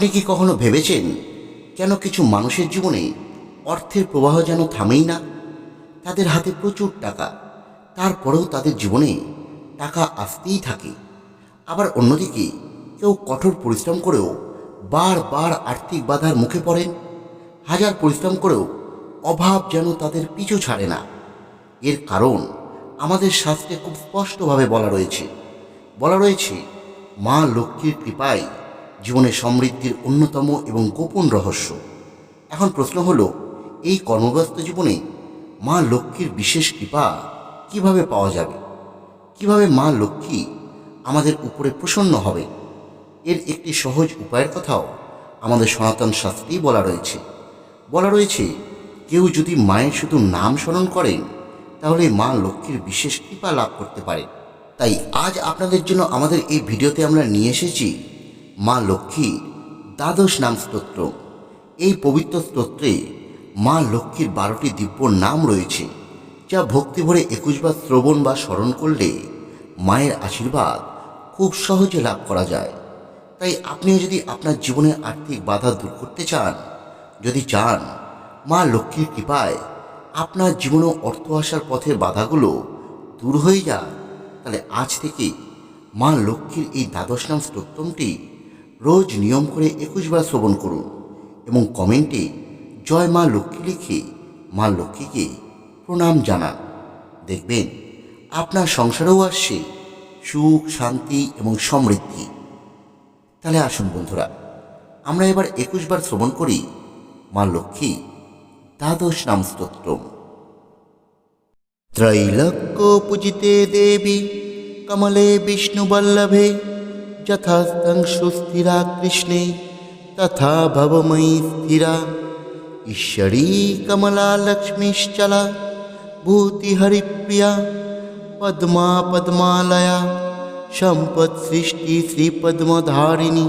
আপনি কি কখনো ভেবেছেন কেন কিছু মানুষের জীবনে অর্থের প্রবাহ যেন থামেই না? তাদের হাতে প্রচুর টাকা, তারপরেও তাদের জীবনে টাকা আসতেই থাকে। আবার অন্যদিকে কেউ কঠোর পরিশ্রম করেও বারবার আর্থিক বাধার মুখে পড়েন। হাজার পরিশ্রম করেও অভাব যেন তাদের পিছু ছাড়ে না। এর কারণ আমাদের শাস্ত্রে খুব স্পষ্টভাবে বলা রয়েছে মা লক্ষ্মীর কৃপায় জীবনে সমৃদ্ধির অন্যতম এবং গোপন রহস্য। এখন প্রশ্ন হলো, এই কর্মব্যস্ত জীবনে মা লক্ষ্মীর বিশেষ কৃপা কিভাবে পাওয়া যাবে? কিভাবে মা লক্ষ্মী আমাদের উপরে প্রসন্ন হবে? এর একটি সহজ উপায়ের কথাও আমাদের সনাতন শাস্ত্রেই বলা রয়েছে কেউ যদি মায়ের শুধু নাম স্মরণ করেন তাহলে মা লক্ষ্মীর বিশেষ কৃপা লাভ করতে পারে। তাই আজ আপনাদের জন্য আমাদের এই ভিডিওতে আমরা নিয়ে এসেছি মা লক্ষ্মীর দ্বাদশ নাম স্তোত্র। এই পবিত্র স্তোত্রে মা লক্ষ্মীর 12টি দিব্য নাম রয়েছে, যা ভক্তি ভরে 21 বার শ্রবণ বা স্মরণ করলে মায়ের আশীর্বাদ খুব সহজে লাভ করা যায়। তাই আপনিও যদি আপনার জীবনের আর্থিক বাধা দূর করতে চান, যদি চান মা লক্ষ্মীর কৃপায় আপনার জীবনে অর্থ আসার পথের বাধাগুলো দূর হয়ে যায়, তাহলে আজ থেকে মা লক্ষ্মীর এই দ্বাদশ নাম স্তোত্রটি রোজ নিয়ম করে 21 বার শ্রবণ করুন এবং কমেন্টে জয় মা লক্ষ্মী লিখে মা লক্ষ্মীকে প্রণাম জানান। দেখবেন আপনার সংসারেও আসছে সুখ, শান্তি এবং সমৃদ্ধি। তাহলে আসুন বন্ধুরা, আমরা এবার 21 বার শ্রবণ করি মা লক্ষ্মী দ্বাদশ নাম স্তোত্র। त्रैलोक्य पूजिते देवी कमले विष्णुवल्लभे, यथास्तं सुस्थिरा कृष्णे तथा भवमयी स्थिरा। ईश्वरी कमला लक्ष्मीश्चला भूतिहरिप्रिया, पद्मा पद्मालया सम्पत्सृष्टि श्रीपद्मधारिणी।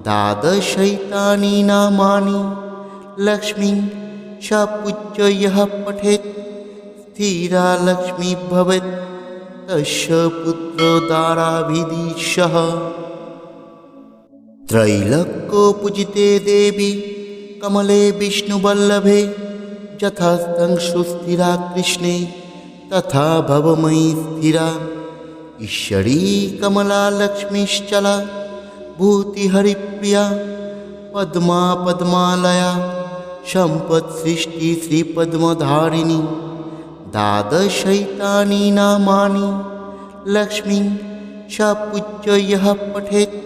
द्वादशैतानि नामानि लक्ष्मी स पूज्य यः पठेत् स्थिरा लक्ष्मी भवेत् तस्य पुत्रो दाराभिधीशः। त्रैलोक्य पूजिते देवी कमले विष्णुवल्लभे, यथास्तं सुस्थिरा कृष्णे तथा भवमयी स्थिरा। ईश्वरी कमला लक्ष्मीश्चला भूतिहरिप्रिया, पद्मा पद्मालया सम्पत्सृष्टि श्रीपद्मधारिणी। द्वादशैतानि नामानि लक्ष्मी स पूज्य यः पठेत्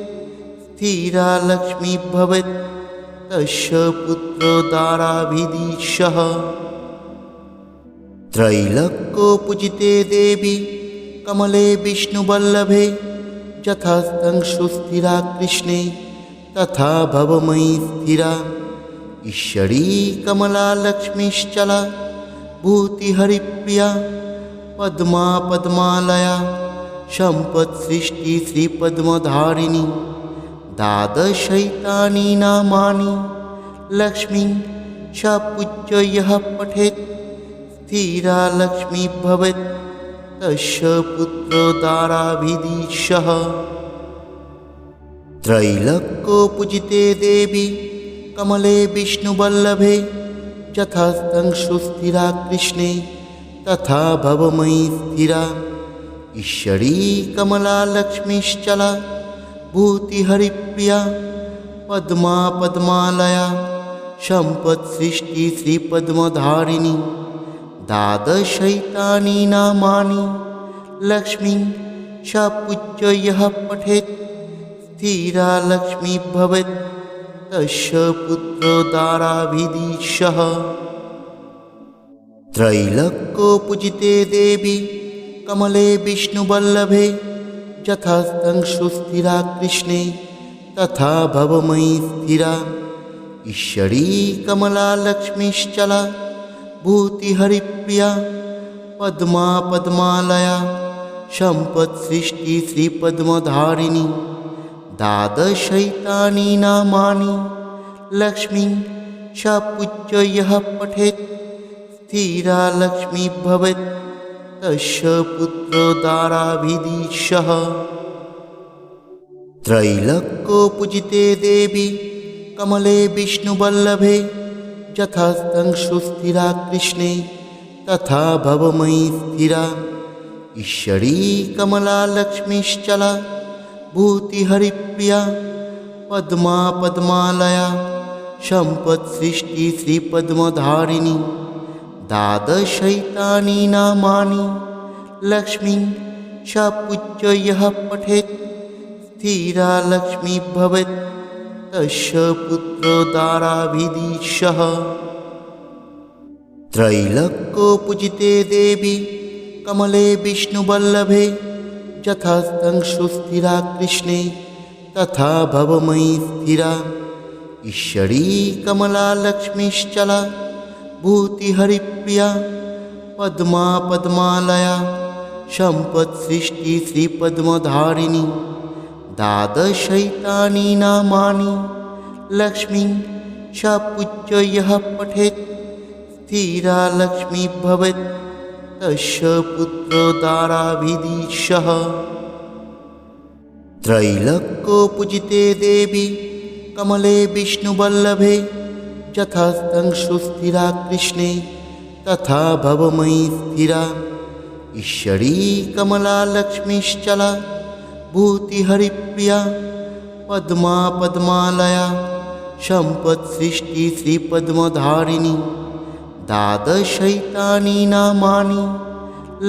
स्थिरा लक्ष्मी भवेत् तस्य पुत्रो दाराभिधीशः। त्रैलोक्य पूजिते देवी कमले विष्णुवल्लभे, यथास्तं सुस्थिरा कृष्णे तथा भवमयी स्थिरा। ईश्वरी कमला लक्ष्मीश्चला भूतिहरिप्रिया, पद्मा पद्मालया सम्पत्सृष्टि श्रीपद्मधारिणी। द्वादशैतानि नामानि लक्ष्मी स पूज्य यः पठेत् स्थिरा लक्ष्मी भवेत् तस्य पुत्रो दाराभिधीशः। त्रैलोक्य पूजिते देवी कमले विष्णुवल्लभे, यथास्तं सुस्थिरा कृष्णे तथा भवमयी स्थिरा। ईश्वरी कमला लक्ष्मीश्चला भूतिहरिप्रिया, पद्मा पद्मालया सम्पत्सृष्टि श्रीपद्मधारिणी। द्वादशैतानि नामानि लक्ष्मी स पूज्य यः पठेत् स्थिरा लक्ष्मी भवेत् तस्य पुत्रो दाराभिधीशः। त्रैलोक्य पूजिते देवी कमले विष्णुवल्लभे, यथास्तं सुस्थिरा कृष्णे तथा भवमयी स्थिरा। ईश्वरी कमला लक्ष्मीश्चला भूतिहरिप्रिया, पद्मा पद्मालया सम्पत्सृष्टि श्रीपद्मधारिणी। द्वादशैतानि नामानि लक्ष्मी स पूज्य यः पठेत् स्थिरा लक्ष्मी भवेत् तस्य पुत्रो दाराभिधीशः। त्रैलोक्य पूजिते देवी कमले विष्णुवल्लभे यथास्तं सुस्थिरा कृष्णे तथा भवमयी स्थिरा ईश्वरी कमला लक्ष्मीश्चला भूतिहरिप्रिया पद्मा पद्मालया सम्पत्सृष्टि श्रीपद्मधारिणी द्वादशैतानि नामानि लक्ष्मीं स पूज्य यः पठेत् स्थिरा लक्ष्मी भवेत् तस्य पुत्रोदाराभिधीशः। त्रैलोक्यपूजिते देवी कमले विष्णुवल्लभे यथास्तं सुस्थिरा कृष्णे तथा भवमयी स्थिरा ईश्वरी कमला लक्ष्मीश्चला भूतिहरिप्रिया पद्मा पद्मालया सम्पत्सृष्टि श्रीपद्मधारिणी द्वादशैतानि नामानि लक्ष्मीं स पूज्य यः पठेत् स्थिरा लक्ष्मी भवेत् तस्य पुत्रोदाराभिधीशः। त्रैलोक्यपूजिते देवी कमले विष्णुवल्लभे यथास्तं सुस्थिरा कृष्णे तथा भवमयी स्थिरा ईश्वरी कमला लक्ष्मीश्चला भूतिहरिप्रिया पद्मा पद्मालया सम्पत्सृष्टि श्रीपद्मधारिणी द्वादशैतानि नामानि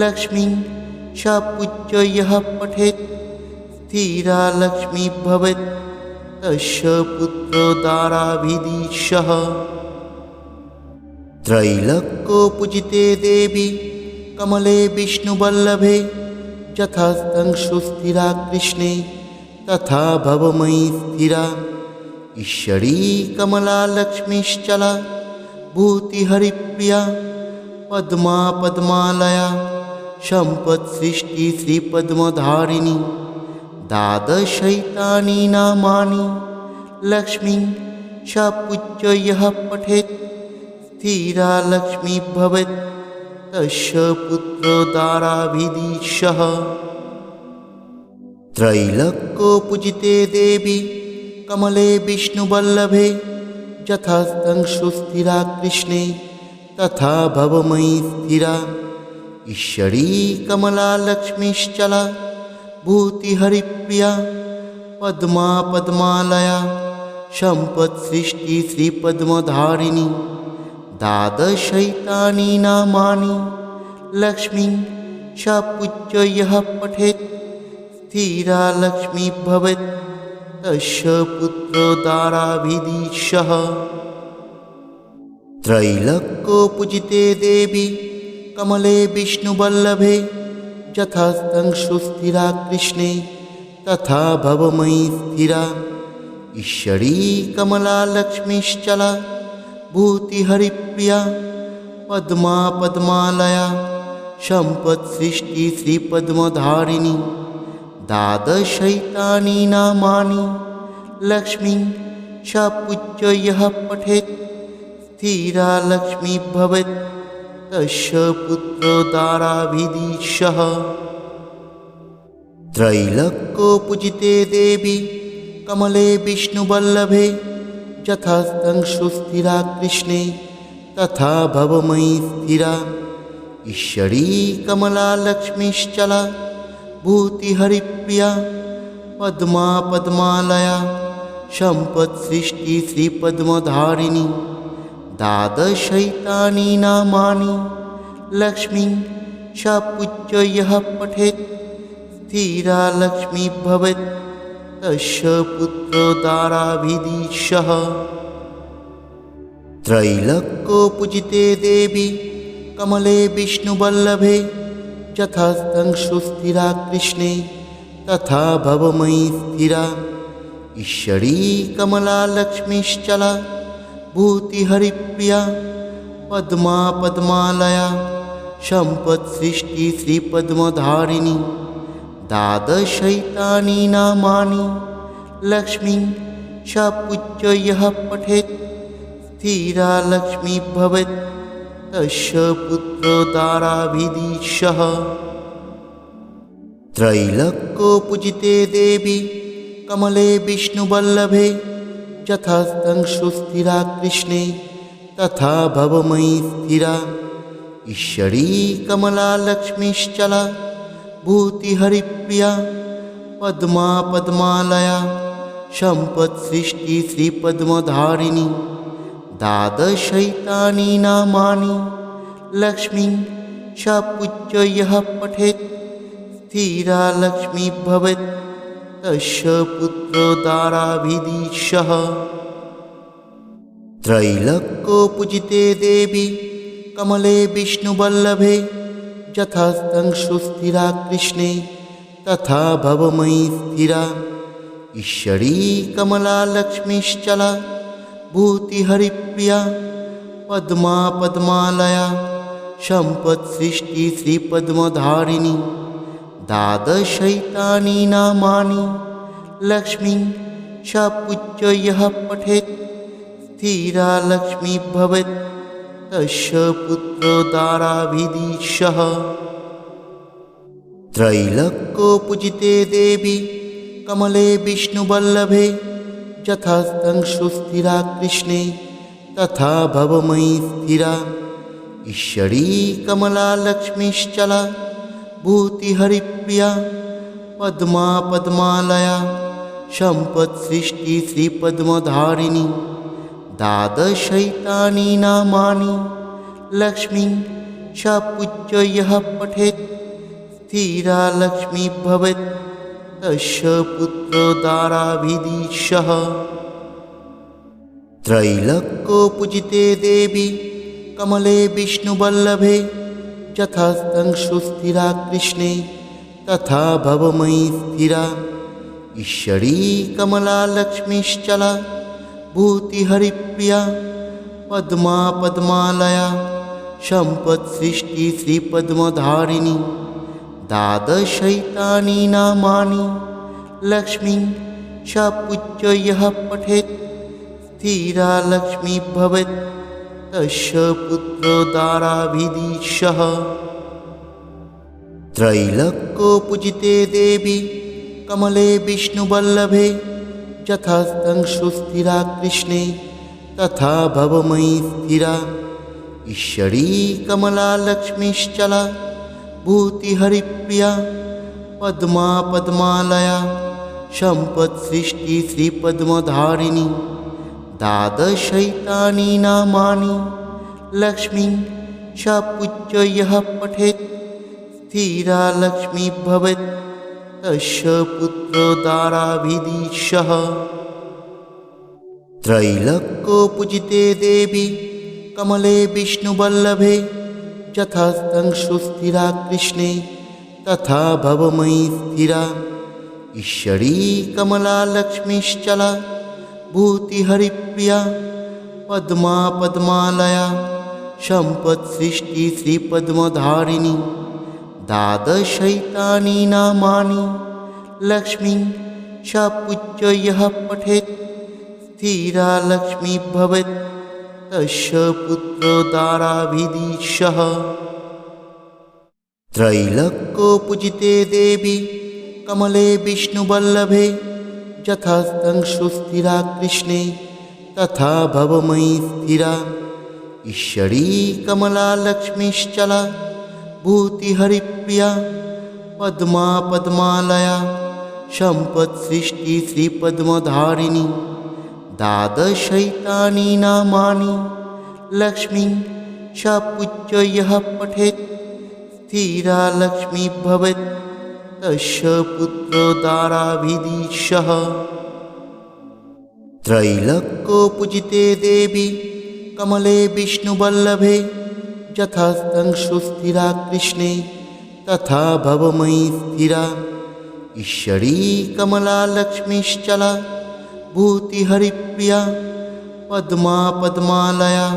लक्ष्मीं स पूज्य यः पठेत् स्थिरा लक्ष्मी भवेत् तस्य पुत्रोदाराभिधीशः। त्रैलोक्यपूजिते देवी कमले विष्णुवल्लभे यथास्तं सुस्थिरा कृष्णे तथा भवमयी स्थिरा ईश्वरी कमला लक्ष्मीश्चला भूतिहरिप्रिया पद्मा पद्मालया सम्पत्सृष्टि श्रीपद्मधारिणी द्वादशैतानि नामानि लक्ष्मीं स पूज्य यः पठेत् स्थिरा लक्ष्मी भवेत् तस्य पुत्रोदाराभिधीशः। त्रैलोक्यपूजिते देवी कमले विष्णुवल्लभे यथास्तं सुस्थिरा कृष्णे तथा भवमयी स्थिरा ईश्वरी कमला लक्ष्मीश्चला भूतिहरिप्रिया पद्मा पद्मालया सम्पत्सृष्टि श्रीपद्मधारिणी द्वादशैतानि नामानि लक्ष्मीं स पूज्य यः पठेत् स्थिरा लक्ष्मी भवेत् तस्य पुत्रोदाराभिधीशः। त्रैलोक्यपूजिते देवी कमले विष्णुवल्लभे यथास्तं सुस्थिरा कृष्णे तथा भवमयी स्थिरा ईश्वरी कमला लक्ष्मीश्चला भूतिहरिप्रिया पद्मा पद्मालया सम्पत्सृष्टि श्रीपद्मधारिणी द्वादशैतानि नामानि लक्ष्मीं स पूज्य यः पठेत् स्थिरा लक्ष्मी भवेत् तस्य पुत्रोदाराभिधीशः। त्रैलोक्यपूजिते देवी कमले विष्णुवल्लभे यथास्तं सुस्थिरा कृष्णे तथा भवमयी स्थिरा ईश्वरी कमला लक्ष्मीश्चला भूतिहरिप्रिया पद्मा पद्मालया सम्पत्सृष्टि श्रीपद्मधारिणी द्वादशैतानि नामानि लक्ष्मीं स पूज्य यः पठेत् स्थिरा लक्ष्मी भवेत् तस्य पुत्रोदाराभिधीशः। त्रैलोक्यपूजिते देवी कमले विष्णुवल्लभे यथास्तं सुस्थिरा कृष्णे तथा भवमयी स्थिरा ईश्वरी कमला लक्ष्मीश्चला भूतिहरिप्रिया पद्मा पद्मालया सम्पत्सृष्टि श्रीपद्मधारिणी द्वादशैतानि नामानि लक्ष्मीं स पूज्य यः पठेत् स्थिरा लक्ष्मी भवेत् तस्य पुत्रोदाराभिधीशः। त्रैलोक्यपूजिते देवी कमले विष्णुवल्लभे यथास्तं सुस्थिरा कृष्णे तथा भवमयी स्थिरा। ईश्वरी कमला लक्ष्मीश्चला भूतिहरिप्रिया पद्मा पद्मालया सम्पत् सृष्टि श्रीपद्मधारिणी। द्वादशैतानि नामानि लक्ष्मीं स पूज्य यः पठेत् स्थिरा लक्ष्मी भवेत् तस्य पुत्रोदाराभिधीशः। त्रैलोक्यपूजिते देवी कमले विष्णुवल्लभे यथास्तं सुस्थिरा कृष्णे तथा भवमयी स्थिरा। ईश्वरी कमला लक्ष्मीश्चला भूतिहरिप्रिया पद्मा पद्मालया सम्पत् सृष्टि श्रीपद्मधारिणी। द्वादशैतानि नामानि लक्ष्मीं स पूज्य यः पठेत् स्थिरा लक्ष्मी भवेत् तस्य पुत्रोदाराभिधीशः। त्रैलोक्यपूजिते देवी कमले विष्णुवल्लभे यथास्तं सुस्थिरा कृष्णे तथा भवमयी स्थिरा। ईश्वरी कमला लक्ष्मीश्चला भूतिहरिप्रिया पद्मा पद्मालया सम्पत् सृष्टि श्रीपद्मधारिणी। द्वादशैतानि नामानि लक्ष्मीं स पूज्य यः पठेत् स्थिरा लक्ष्मी भवेत् तस्य पुत्रोदाराभिधीशः। त्रैलोक्यपूजिते देवी कमले विष्णुवल्लभे यथास्तं सुस्थिरा कृष्णे तथा भवमयी स्थिरा। ईश्वरी कमला लक्ष्मीश्चला भूतिहरिप्रिया पद्मा पद्मालया सम्पत् सृष्टि श्रीपद्मधारिणी। द्वादशैतानि नामानि लक्ष्मीं स पूज्य यः पठेत् स्थिरा लक्ष्मी भवेत् तस्य पुत्रोदाराभिधीशः। त्रैलोक्यपूजिते देवी कमले विष्णुवल्लभे यथास्तं सुस्थिरा कृष्णे तथा भवमयी स्थिरा। ईश्वरी कमला लक्ष्मीश्चला भूतिहरिप्रिया पद्मा पद्मालया सम्पत् सृष्टि श्रीपद्मधारिणी। द्वादशैतानि नामानि लक्ष्मीं स पूज्य यः पठेत् स्थिरा लक्ष्मी भवेत् तस्य पुत्रोदाराभिधीशः। त्रैलोक्यपूजिते देवी कमले विष्णुवल्लभे यथास्तं सुस्थिरा कृष्णे तथा भवमयी स्थिरा। ईश्वरी कमला लक्ष्मीश्चला भूतिहरिप्रिया पद्मा पद्मालया सम्पत् सृष्टि श्रीपद्मधारिणी। द्वादशैतानि नामानि लक्ष्मीं स पूज्य यः पठेत् स्थिरा लक्ष्मी भवेत् तस्य पुत्रोदाराभिधीशः। त्रैलोक्यपूजिते देवी कमले विष्णुवल्लभे यथास्तं सुस्थिरा कृष्णे तथा भवमयी स्थिरा। ईश्वरी कमला लक्ष्मीश्चला भूतिहरिप्रिया पद्मा पद्मालया सम्पत् सृष्टि श्रीपद्मधारिणी। द्वादशैतानि नामानि लक्ष्मीं स पूज्य यः पठेत् स्थिरा लक्ष्मी भवेत् तस्य पुत्रोदाराभिधीशः। त्रैलोक्यपूजिते देवी कमले विष्णुवल्लभे यथास्तं सुस्थिरा कृष्णे तथा भवमयी स्थिरा। ईश्वरी कमला लक्ष्मीश्चला भूतिहरिप्रिया पद्मा पद्मालया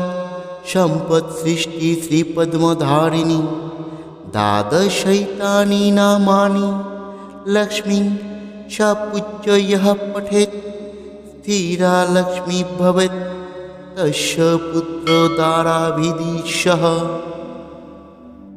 सम्पत् सृष्टि श्रीपद्मधारिणी। द्वादशैतानि नामानि लक्ष्मीं स पूज्य यः पठेत् स्थिरा लक्ष्मी भवेत् तस्य पुत्रोदाराभिधीशः।